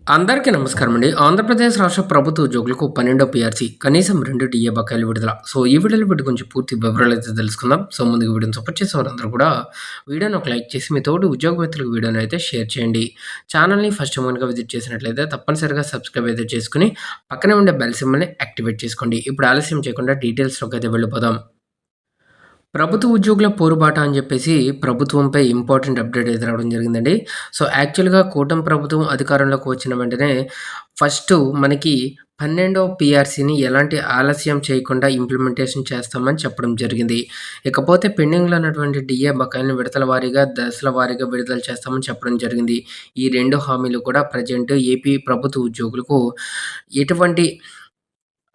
అందరికీ నమస్కారం అండి. ఆంధ్రప్రదేశ్ రాష్ట్ర ప్రభుత్వ ఉద్యోగులకు 12వ పీఆర్సీ కనీసం 2 టీఏ బకాయిలు విడుదల. సో, ఈ వీడియోలో వీటి గురించి పూర్తి వివరాలైతే తెలుసుకుందాం. సో, ముందుగా వీడియోని సపోర్ట్ చేసే వారందరూ కూడా వీడియోని ఒక లైక్ చేసి మీ తోటి ఉద్యోగ మిత్రులకు వీడియోని అయితే షేర్ చేయండి. ఛానల్‌ని ఫస్ట్ టైమ్ గనుక విజిట్ చేసినట్లయితే తప్పనిసరిగా సబ్స్క్రైబ్ అయితే చేసుకొని పక్కనే ఉండే బెల్ సింబల్‌ని యాక్టివేట్ చేసుకోండి. ఇప్పుడు ఆలస్యం చేయకుండా డీటెయిల్స్‌లోకి అయితే వెళ్ళిపోదాం. ప్రభుత్వ ఉద్యోగుల పోరుబాట అని చెప్పేసి ప్రభుత్వంపై ఇంపార్టెంట్ అప్డేట్ అయితే రావడం జరిగిందండి. సో, యాక్చువల్‌గా కూటమి ప్రభుత్వం అధికారంలోకి వచ్చిన వెంటనే ఫస్టు మనకి 12వ పీఆర్సీని ఎలాంటి ఆలస్యం చేయకుండా ఇంప్లిమెంటేషన్ చేస్తామని చెప్పడం జరిగింది. ఇకపోతే పెండింగ్‌లో ఉన్నటువంటి డీఏ బకాయిలను విడతల వారీగా, దశల వారీగా విడుదల చేస్తామని చెప్పడం జరిగింది. ఈ 2 హామీలు కూడా ప్రెజెంట్ ఏపీ ప్రభుత్వ ఉద్యోగులకు ఎటువంటి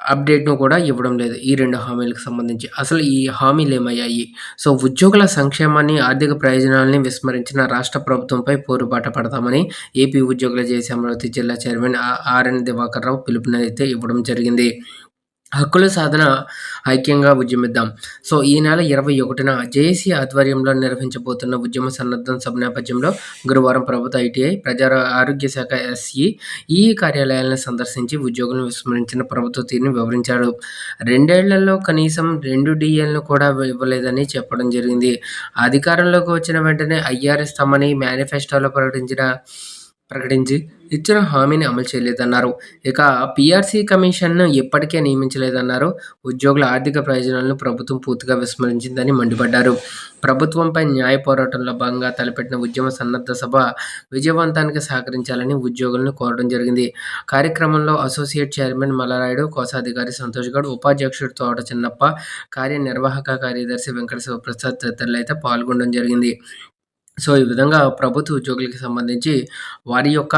అప్డేట్‌ను కూడా ఇవ్వడం లేదు. ఈ 2 హామీలకు సంబంధించి. అసలు ఈ హామీలేమయ్యాయి? సో, ఉద్యోగుల సంక్షేమాన్ని, ఆర్థిక ప్రయోజనాల్ని విస్మరించిన రాష్ట్ర ప్రభుత్వంపై పోరుబాట పడతామని ఏపీ ఉద్యోగుల జేఏసీ అమరావతి జిల్లా చైర్మన్ ఆర్ఎన్ దివాకర్ రావు పిలుపునైతే ఇవ్వడం జరిగింది. హక్కుల సాధన ఐక్యంగా ఉద్యమిద్దాం. సో, ఈ నెల 21న జేఏసీ ఆధ్వర్యంలో నిర్వహించబోతున్న ఉద్యమ సన్నద్ధం సభ నేపథ్యంలో గురువారం ప్రభుత్వ ఐటీఐ, ప్రజా ఆరోగ్య శాఖ ఎస్ఈ, ఈఈ కార్యాలయాలను సందర్శించి ఉద్యోగులను విస్మరించిన ప్రభుత్వ తీరును వివరించారు. 2 ఏళ్లలో కనీసం 2 డీఏలను కూడా ఇవ్వలేదని చెప్పడం జరిగింది. అధికారంలోకి వచ్చిన వెంటనే ఐఆర్ ఇస్తామని మేనిఫెస్టోలో ప్రకటించి ఇచ్చిన హామీని అమలు చేయలేదన్నారు. ఇక పీఆర్సీ కమిషన్‌ను ఇప్పటికే నియమించలేదన్నారు. ఉద్యోగుల ఆర్థిక ప్రయోజనాలను ప్రభుత్వం పూర్తిగా విస్మరించిందని మండిపడ్డారు. ప్రభుత్వంపై న్యాయ పోరాటంలో భాగంగా తలపెట్టిన ఉద్యమ సన్నద్ధ సభ విజయవంతానికి సహకరించాలని ఉద్యోగులను కోరడం జరిగింది. కార్యక్రమంలో అసోసియేట్ చైర్మన్ మల్లారాయుడు, కోశాధికారి సంతోష్ గౌడ్, ఉపాధ్యక్షుడు తోట చిన్నప్ప, కార్యనిర్వాహక కార్యదర్శి వెంకట శివప్రసాద్ తదితరులైతే పాల్గొనడం జరిగింది. సో, ఈ విధంగా ప్రభుత్వ ఉద్యోగులకి సంబంధించి వారి యొక్క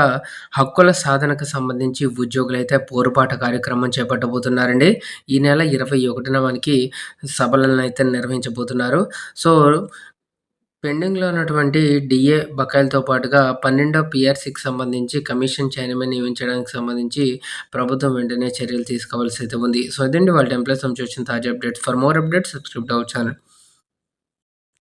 హక్కుల సాధనకు సంబంధించి ఉద్యోగులైతే పోరుబాట కార్యక్రమం చేపట్టబోతున్నారండి. ఈ నెల 21న మనకి సభలనైతే నిర్వహించబోతున్నారు. సో, పెండింగ్‌లో ఉన్నటువంటి డీఏ బకాయిలతో పాటుగా 12వ పీఆర్సీకి సంబంధించి కమిషన్ చైర్మన్ నియమించడానికి సంబంధించి ప్రభుత్వం వెంటనే చర్యలు తీసుకోవాల్సి అయితే ఉంది. సో, ఇదండి వాళ్ళ ఎంప్లాయీస్ నుంచి వచ్చిన తాజా updates. For more updates subscribe to our channel.